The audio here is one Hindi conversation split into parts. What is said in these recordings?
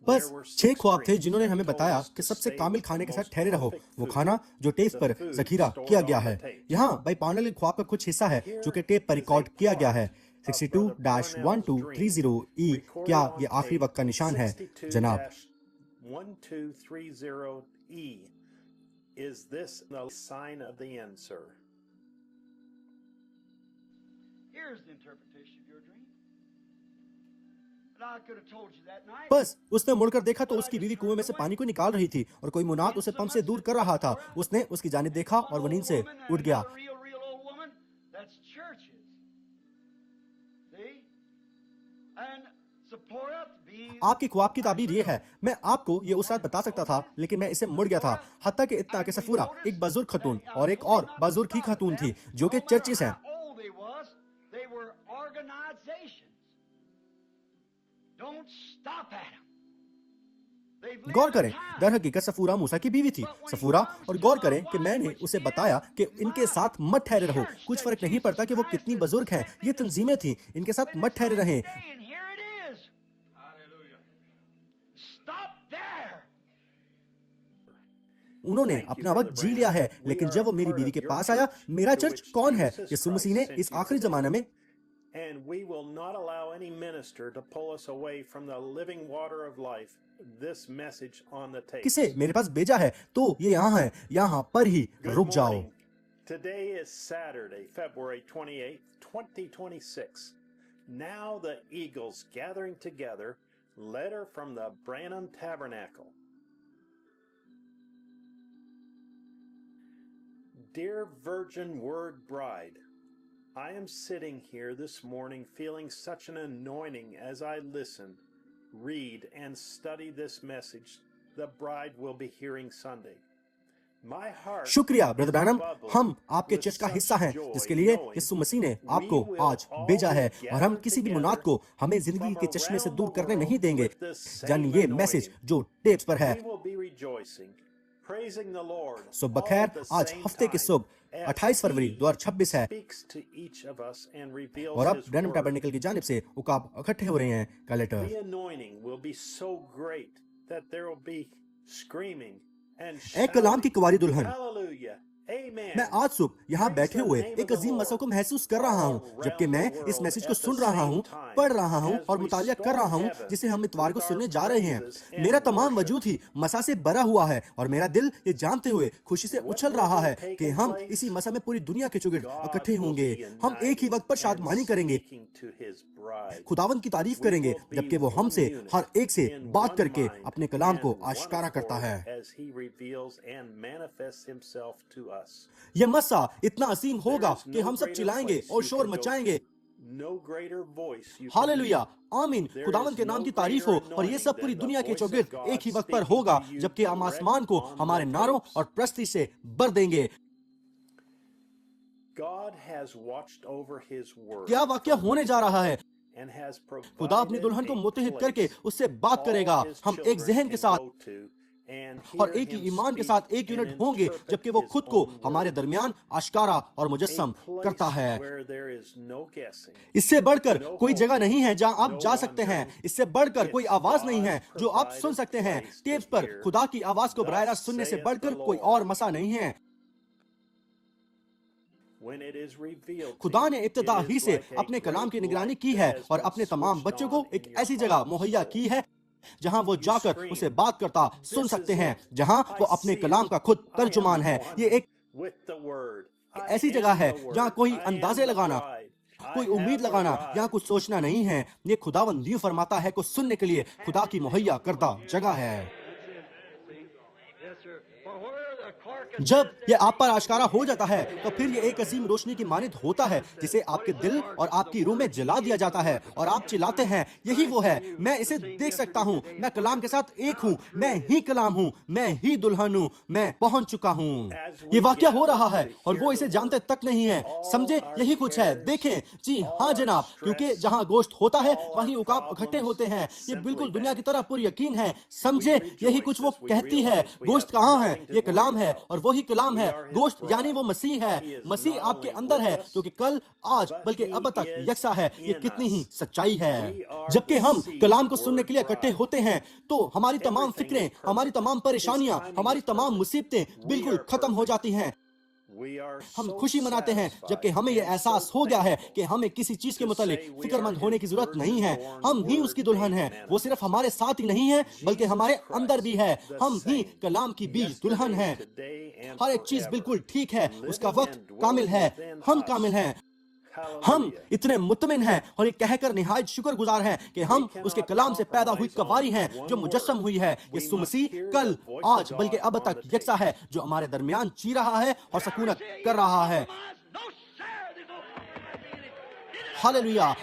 बस 6 ख्वाब थे जिन्होंने हमें बताया कि सबसे कामिल खाने के साथ ठहरे रहो, वो खाना जो टेप पर जखीरा किया गया है। यहाँ भाई पार्नल के ख्वाब का कुछ हिस्सा है जो कि टेप पर रिकॉर्ड किया गया है। 62-1230 क्या ये आखिरी वक्त का निशान है जनाब? 62-1230 Is this the sign of the end, sir? Here's the interpretation of your dream. And I could have told you that night. बस उसने मुड़कर देखा तो उसकी बीवी कुएं में से पानी को निकाल रही थी और कोई मुनाद उसे पंप से दूर कर रहा था। उसने उसकी जानिब देखा और वो नींद से उठ गया। Real old woman. That's churches. See? And Zipporah being आपकी ख्वाब की ताबीर ये है, मैं आपको ये उस रात बता सकता था लेकिन मैं इसे मुड़ गया था। हत्ता कि इतना कि सफूरा एक बुजुर्ग खतून और एक और बुजुर्ग की खतून थी जो कि चर्चिस हैं। how old they were organizations. Don't stop at them. They've lived Gaur a करें, time. दर हकीकत सफूरा मूसा की बीवी थी। सफूरा, और गौर करें कि मैंने उसे बताया कि इनके साथ मत ठहरे रहो। कुछ फर्क नहीं पड़ता कि वो कितनी बुजुर्ग हैं, ये तंजीमें थी, इनके साथ मत ठहरे रहें। And here it is. Hallelujah. Stop there. उन्होंने अपना वक्त जी लिया है, लेकिन जब वो मेरी बीवी के पास आया, मेरा चर्च कौन है? यीशु मसीह ने इस आखिरी जमाने में And we will not allow any minister to pull us away from the living water of life. This message on the tape. किसे मेरे पास भेजा है तो ये यहाँ है, यहाँ पर ही रुक Good जाओ। morning. Today is Saturday, February 28th, 2026. Now the eagles gathering together. Letter from the Branham Tabernacle. Dear Virgin Word Bride, I am sitting here this morning feeling such an anointing as I listen, read, and study this message the bride will be hearing Sunday. My heart शुक्रिया ब्रदर is ब्रैनम, bubbling हम आपके with चर्च का such हिस्सा हैं joy जिसके लिए knowing यीशु मसीह ने आपको we will आज all भेजा है be और हम gathered किसी भी together मुनाद को हमें जिंदगी from के चश्मे से around दूर the करने world नहीं देंगे। with the यानी same ये मैसेज anointing. जो टेप्स पर है। We will be rejoicing, praising the Lord सुबह all खैर, at the आज same हफ्ते की time सुबह as 28 फरवरी He 2026 है speaks to each of us and reveals और अब His ब्रैनम word. टैबरनेकल की जानिब से उकाब इकट्ठे हो रहे हैं का letter. The anointing will be so great that there will be screaming and ए कलाम की shouting. कुंवारी दुल्हन, Hallelujah. Amen. मैं आज सुबह यहाँ Praise बैठे the हुए name एक of the अजीम मसले को Lord महसूस कर रहा हूँ all जबकि around मैं the इस world मैसेज को at the सुन रहा same हूँ, time पढ़ रहा हूँ as और we मुतालिया कर रहा storm हूँ heaven जिसे हम इतवार को with सुनने our जा रहे हैं। praises and मेरा तमाम worship. वजूद ही मसा से भरा हुआ है और मेरा दिल ये जानते हुए खुशी से उछल रहा है कि हम इसी मसा में पूरी दुनिया के चुगिर्द God इकट्ठे will होंगे। be हम एक ही वक्त पर united and शादमानी करेंगे, speaking to His bride. खुदावन की तारीफ We करेंगे, will be जबकि वो one हमसे unit हर एक से in बात one करके mind अपने कलाम को and one आश्कारा करता accord है। as He reveals and manifests Himself to us. यह मसा इतना असीम होगा There is कि no हम सब greater चिल्लाएंगे place और you शोर can go मचाएंगे। to. No greater voice you can hallelujah, hear. आमीन। There खुदावन is के नाम no की तारीफ हो greater और ये सब anointing पूरी than the दुनिया के voice of चौगिर्द God एक ही वक्त पर speaking होगा to you जबकि हम direct आसमान को on हमारे the नारों tapes. और प्रस्ती से भर देंगे। God has watched over His word क्या वाकया होने जा रहा है? and has खुदा अपनी provided दुल्हन को a मुत्तहिद करके place उससे बात all करेगा। His हम एक children जहन के can साथ go to and और hear एक ही Him ईमान के speak साथ एक and यूनिट होंगे interpret जबकि वो His खुद को own हमारे word. दरमियान आश्कारा और A मुजस्सम place करता है। where there is no guessing. इससे बढ़कर No कोई जगह hoping, नहीं है जहां आप no जा सकते हैं। wandering. इससे बढ़कर कोई It's आवाज नहीं है God's जो आप सुन provided सकते हैं। place to टेप्स पर hear. खुदा की आवाज को बराह Thus रास्त सुनने से saith बढ़कर the कोई Lord. और मसा नहीं है। When it is revealed to खुदा you, ने it इब्तिदा is ही से like a अपने कलाम की great निगरानी light की that है has और been अपने तमाम switched बच्चों को on एक in your ऐसी heart जगह and मुहैया soul. की है जहां वो You जाकर scream, उसे बात करता सुन "This सकते is हैं, it. जहां I वो अपने see कलाम it. का खुद I am तर्जुमान है। one ये एक with the word. I ऐसी am जगह है the जहां word. कोई I am अंदाजे the लगाना, bride. I कोई उम्मीद have लगाना या arrived. कुछ सोचना नहीं है। ये खुदावंद यूं फरमाता है को सुनने के लिए खुदा की मुहैया करदा जगह है। Yes, sir. For where the carcass जब is, ये आप पर आश्कारा हो जाता है तो फिर ये एक असीम रोशनी की मानित होता है जिसे आपके दिल और आपकी रूह में जला दिया जाता है और आप चिल्लाते हैं, यही वो है, मैं इसे देख सकता हूँ, मैं कलाम के साथ एक हूँ, मैं ही कलाम हूँ, मैं ही दुल्हन हूँ, मैं पहुंच चुका हूँ। ये वाकया हो रहा है और वो इसे जानते तक नहीं है। समझे, यही कुछ है। देखें, जी हाँ जनाब, क्योंकि जहाँ गोश्त होता है वहीं उकाब इकट्ठे होते हैं। ये बिल्कुल दुनिया की तरह पुर यकीन है। समझे, यही कुछ वो कहती है। गोश्त कहाँ है? ये कलाम है और वही कलाम है, गोश्त यानी वो मसीह है। मसीह आपके अंदर है, जो कि कल, आज, बल्कि अब तक यकसा है। ये कितनी ही सच्चाई है। जबकि हम कलाम को सुनने के लिए इकट्ठे होते हैं, तो हमारी तमाम फिक्रें, हमारी तमाम परेशानियां, हमारी तमाम मुसीबतें बिल्कुल खत्म हो जाती हैं। हम खुशी मनाते हैं जबकि हमें यह एहसास हो गया है कि हमें किसी चीज के मुतालिक फिक्रमंद होने की जरूरत नहीं है। हम ही उसकी दुल्हन हैं। वो सिर्फ हमारे साथ ही नहीं है, बल्कि हमारे अंदर भी है। हम ही कलाम की बीज दुल्हन हैं। हर एक चीज बिल्कुल ठीक है, उसका वक्त कामिल है, हम कामिल हैं। हम इतने मुतमिन हैं और ये कहकर निहायत शुक्रगुजार हैं कि हम उसके कलाम से पैदा हुई कवारी हैं जो मुजस्सम हुई है। यीशु मसीह कल, आज, बल्कि अब तक यकसा है, जो हमारे दरमियान जी रहा है और सकूनत कर रहा है। हालेलुया।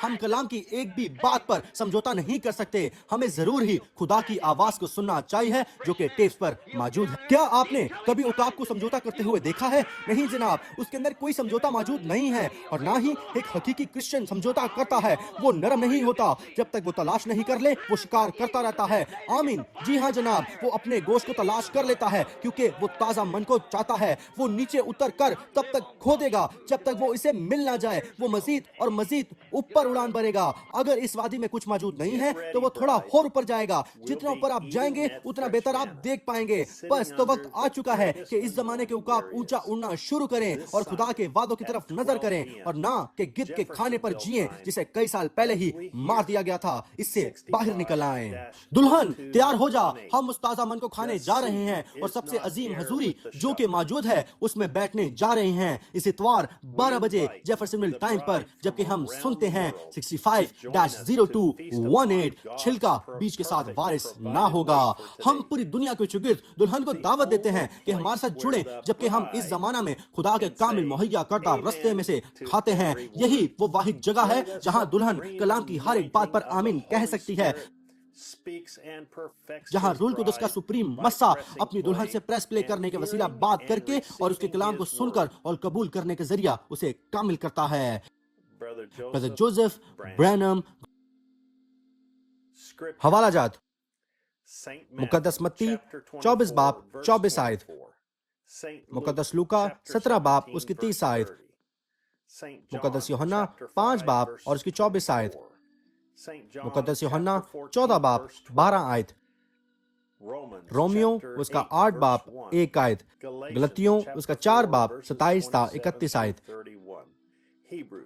हम कलाम की एक भी बात पर समझौता नहीं कर सकते। हमें जरूर ही खुदा की आवाज को सुनना चाहिए जो कि टेप्स पर मौजूद है। क्या आपने कभी उकाब को समझौता करते हुए देखा है? नहीं जनाब, उसके अंदर कोई समझौता मौजूद नहीं है। और ना ही एक हकीकी क्रिश्चियन समझौता करता है। वो नरम नहीं होता। जब तक वो तलाश नहीं कर ले, वो शिकार करता रहता है। आमीन। जी हाँ जनाब, वो अपने गोश्त को तलाश कर लेता है क्योंकि वो ताजा मन को चाहता है। वो नीचे उतर कर तब तक खोदेगा जब तक वो इसे मिल ना जाए। वो मजीद और मजीद ऊपर उड़ान भरेगा। अगर इस वादी में कुछ मौजूद नहीं है तो वो थोड़ा और ऊपर जाएगा। जितना ऊपर आप जाएंगे उतना बेहतर आप देख पाएंगे। बस तो वक्त आ चुका है कि इस जमाने के उकाब ऊंचा उड़ना शुरू करें और खुदा के वादों की तरफ नजर करें और ना कि गिद्ध के खाने पर जिएं जिसे कई साल पहले ही मार दिया गया था। इससे बाहर निकल आए। दुल्हन तैयार हो जा, हम उस ताजा मन को खाने जा रहे हैं और सबसे अजीम हजूरी जो कि मौजूद है उसमें बैठने जा रहे हैं इस इतवार 12 बजे जेफरसन मिल टाइम पर। जबकि हम सुनते हैं 65-0218 छिलका बीज के साथ वारिस ना होगा। हम पूरी दुनिया के चुगिर्द दुल्हन को दावत देते हैं कि हमारे साथ जुड़े जबकि हम इस जमाना में खुदा के कामिल मुहैया करता रस्ते में से खाते हैं। यही वो वाहिद जगह है जहां दुल्हन कलाम की हर एक बात पर आमीन कह सकती है, जहां रूल कुदस का सुप्रीम मस्सा अपनी दुल्हन से प्रेस प्ले करने के वसीला बात करके और उसके कलाम को सुनकर और कबूल करने के जरिया उसे कामिल करता है। Brother Joseph Branham. हवाला जात मुकद्दस मत्ती 24 बाब 24 आयत, मुकद्दस लूका 17 बाब उसकी 30 आयत, मुकद्दस यूहन्ना 5 बाब और उसकी 24 आयत, मुकद्दस यूहन्ना 14 बाब 12 आयत, रोमियो उसका 8 बाब 1 आयत, गलतियों उसका 4 बाब 27 ता 31 आयत,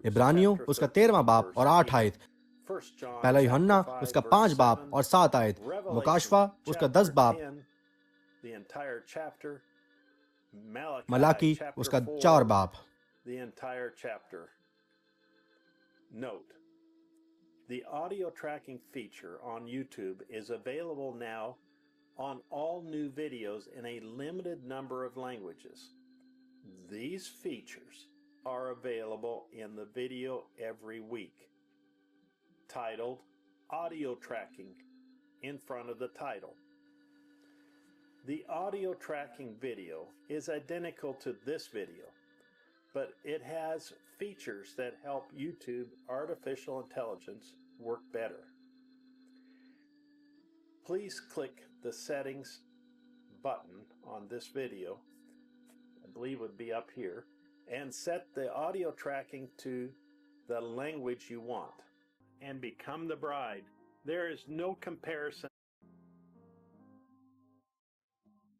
इब्रानियों उसका 13वां बाब और 8 आयत, पहला यूहन्ना उसका 5 बाब और 7 आयत, मुकाशफा उसका 10 बाब, मलाकी उसका 4 बाब। Note: the audio tracking feature on YouTube is available now on all new videos in a limited number of languages. These features are available in the video every week, titled Audio Tracking in front of the title. The audio tracking video is identical to this video, but it has features that help YouTube artificial intelligence work better. Please click the settings button on this video, I believe it would be up here, and set the audio tracking to the language you want, and become the bride. There is no comparison.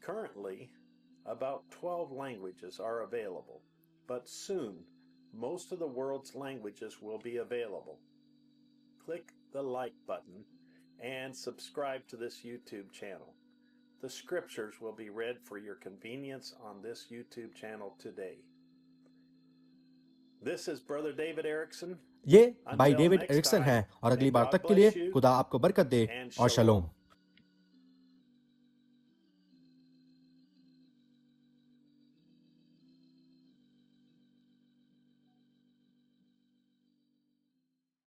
Currently, about 12 languages are available, but soon most of the world's languages will be available. Click the like button and subscribe to this YouTube channel. The scriptures will be read for your convenience on this YouTube channel today. This is Brother David Erickson. ये भाई डेविड एरिक्सन है और अगली बार तक के लिए खुदा आपको बरकत दे और शलोम।